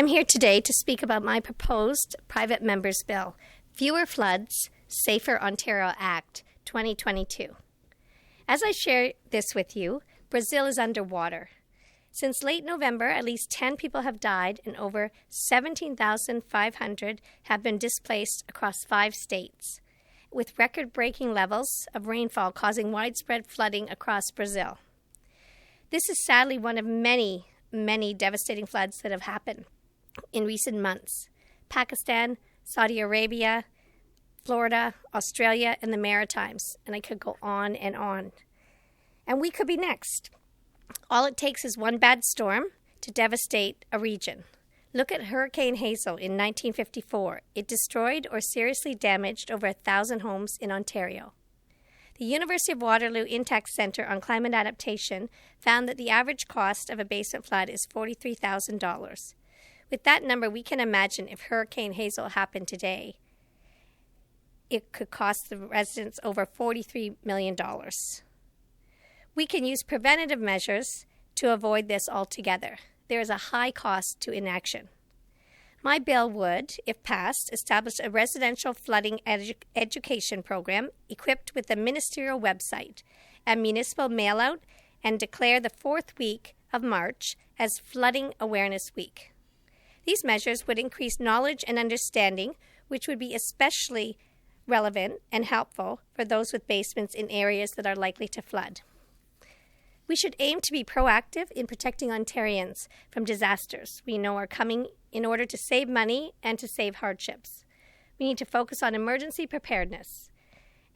I'm here today to speak about my proposed private members' bill, Fewer Floods, Safer Ontario Act 2022. As I share this with you, Brazil is underwater. Since late November, at least 10 people have died and over 17,500 have been displaced across 5 states, with record-breaking levels of rainfall causing widespread flooding across Brazil. This is sadly one of many devastating floods that have happened in recent months. Pakistan, Saudi Arabia, Florida, Australia, and the Maritimes. And I could go on. And we could be next. All it takes is one bad storm to devastate a region. Look at Hurricane Hazel in 1954. It destroyed or seriously damaged over 1,000 homes in Ontario. The University of Waterloo Intact Centre on Climate Adaptation found that the average cost of a basement flood is $43,000. With that number, we can imagine if Hurricane Hazel happened today, it could cost the residents over $43 million. We can use preventative measures to avoid this altogether. There is a high cost to inaction. My bill would, if passed, establish a residential flooding education program equipped with a ministerial website, a municipal mail-out, and declare the 4th week of March as Flooding Awareness Week. These measures would increase knowledge and understanding, which would be especially relevant and helpful for those with basements in areas that are likely to flood. We should aim to be proactive in protecting Ontarians from disasters we know are coming in order to save money and to save hardships. We need to focus on emergency preparedness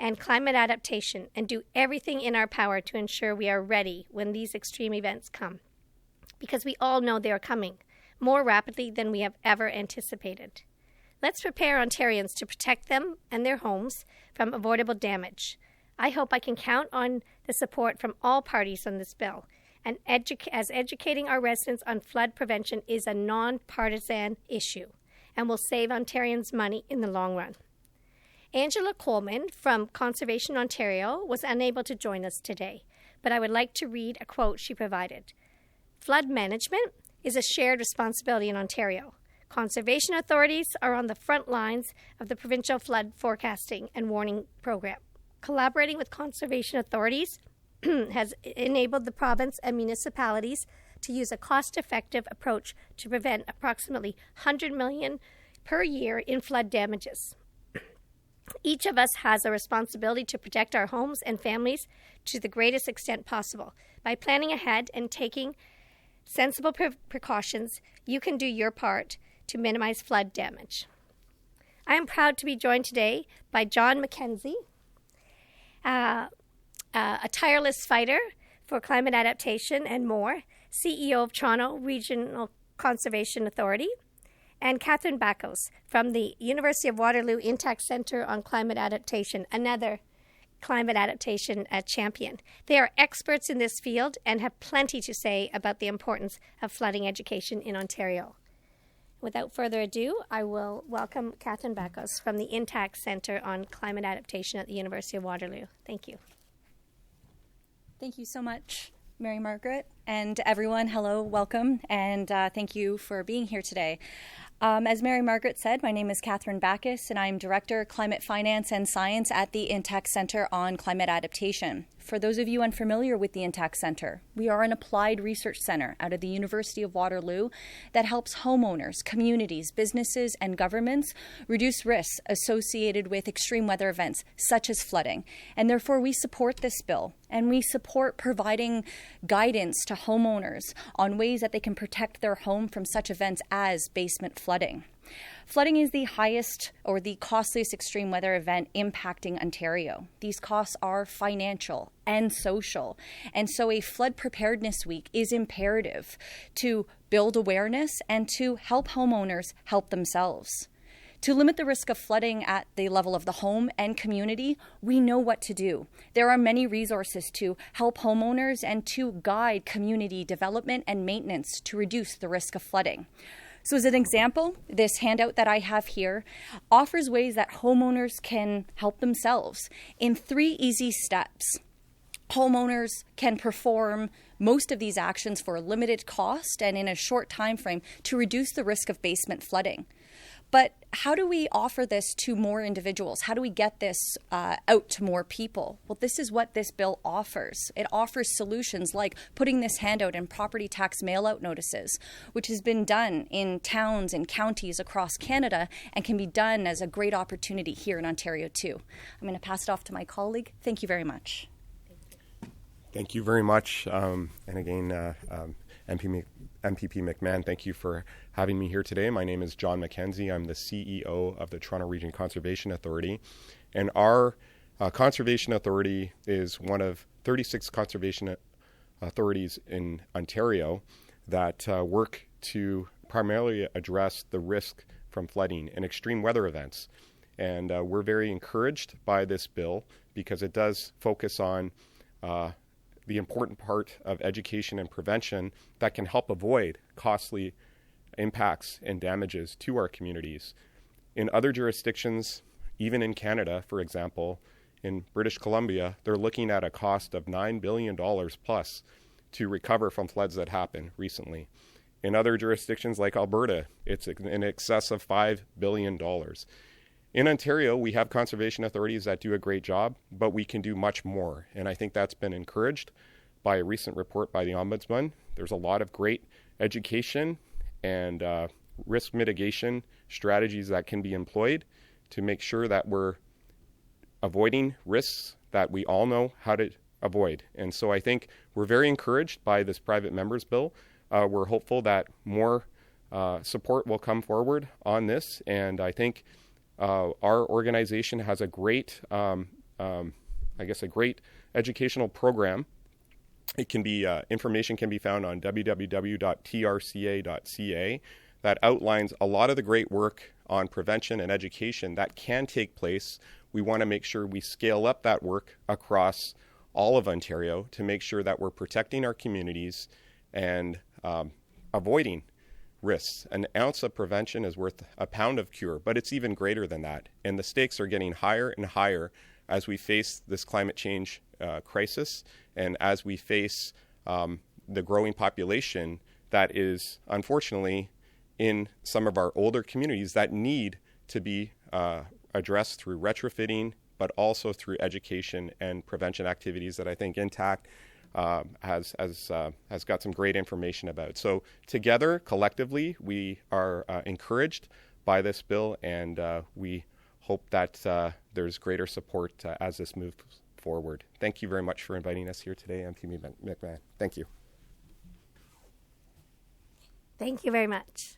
and climate adaptation and do everything in our power to ensure we are ready when these extreme events come, because we all know they are coming more rapidly than we have ever anticipated. Let's prepare Ontarians to protect them and their homes from avoidable damage. I hope I can count on the support from all parties on this bill, and as educating our residents on flood prevention is a non-partisan issue and will save Ontarians money in the long run. Angela Coleman from Conservation Ontario was unable to join us today, but I would like to read a quote she provided. Flood management is a shared responsibility in Ontario. Conservation authorities are on the front lines of the provincial flood forecasting and warning program. Collaborating with conservation authorities has enabled the province and municipalities to use a cost-effective approach to prevent approximately $100 million per year in flood damages. Each of us has a responsibility to protect our homes and families to the greatest extent possible. By planning ahead and taking sensible precautions, you can do your part to minimize flood damage. I am proud to be joined today by John MacKenzie, a tireless fighter for climate adaptation and more, CEO of Toronto Regional Conservation Authority, and Kathryn Bakos from the University of Waterloo Intact Centre on Climate Adaptation, another climate adaptation champion. They are experts in this field and have plenty to say about the importance of flooding education in Ontario. Without further ado, I will welcome Kathryn Bakos from the Intact Centre on Climate Adaptation at the University of Waterloo. Thank you. Thank you so much, Mary-Margaret, and everyone, hello, welcome, and thank you for being here today. As Mary-Margaret said, my name is Kathryn Bakos, and I'm Director, Climate Finance and Science at the Intact Centre on Climate Adaptation. For those of you unfamiliar with the Intact Centre, we are an applied research centre out of the University of Waterloo that helps homeowners, communities, businesses, and governments reduce risks associated with extreme weather events such as flooding. And therefore, we support this bill, and we support providing guidance to homeowners on ways that they can protect their home from such events as basement flooding. Flooding is the highest or the costliest extreme weather event impacting Ontario. These costs are financial and social, and so a flood preparedness week is imperative to build awareness and to help homeowners help themselves. To limit the risk of flooding at the level of the home and community, we know what to do. There are many resources to help homeowners and to guide community development and maintenance to reduce the risk of flooding. So as an example, this handout that I have here offers ways that homeowners can help themselves in 3 easy steps. homeowners can perform most of these actions for a limited cost and in a short time frame to reduce the risk of basement flooding. But how do we offer this to more individuals? How do we get this out to more people? Well, this is what this bill offers. It offers solutions like putting this handout in property tax mail-out notices, which has been done in towns and counties across Canada and can be done as a great opportunity here in Ontario too. I'm going to pass it off to my colleague. Thank you very much. Thank you very much. And again, MPP McMahon, thank you for having me here today. My name is John MacKenzie. I'm the CEO of the Toronto Region Conservation Authority. And our Conservation Authority is one of 36 conservation authorities in Ontario that work to primarily address the risk from flooding and extreme weather events. And we're very encouraged by this bill because it does focus on the important part of education and prevention that can help avoid costly impacts and damages to our communities. In other jurisdictions, even in Canada, for example, in British Columbia, they're looking at a cost of $9 billion plus to recover from floods that happened recently. In other jurisdictions like Alberta, it's in excess of $5 billion. In Ontario, we have conservation authorities that do a great job, but we can do much more. And I think that's been encouraged by a recent report by the Ombudsman. There's a lot of great education and risk mitigation strategies that can be employed to make sure that we're avoiding risks that we all know how to avoid. And so I think we're very encouraged by this private members bill. We're hopeful that more support will come forward on this. And I think our organization has a great, a great educational program. It can be, information can be found on www.trca.ca that outlines a lot of the great work on prevention and education that can take place. We want to make sure we scale up that work across all of Ontario to make sure that we're protecting our communities and avoiding risks. An ounce of prevention is worth a pound of cure, but it's even greater than that. And the stakes are getting higher and higher as we face this climate change crisis and as we face the growing population that is unfortunately in some of our older communities that need to be addressed through retrofitting, but also through education and prevention activities that I think Intact has got some great information about. So together, collectively, we are encouraged by this bill, and we hope that there's greater support as this moves forward. Thank you very much for inviting us here today, MPP McMahon. Thank you. Thank you very much.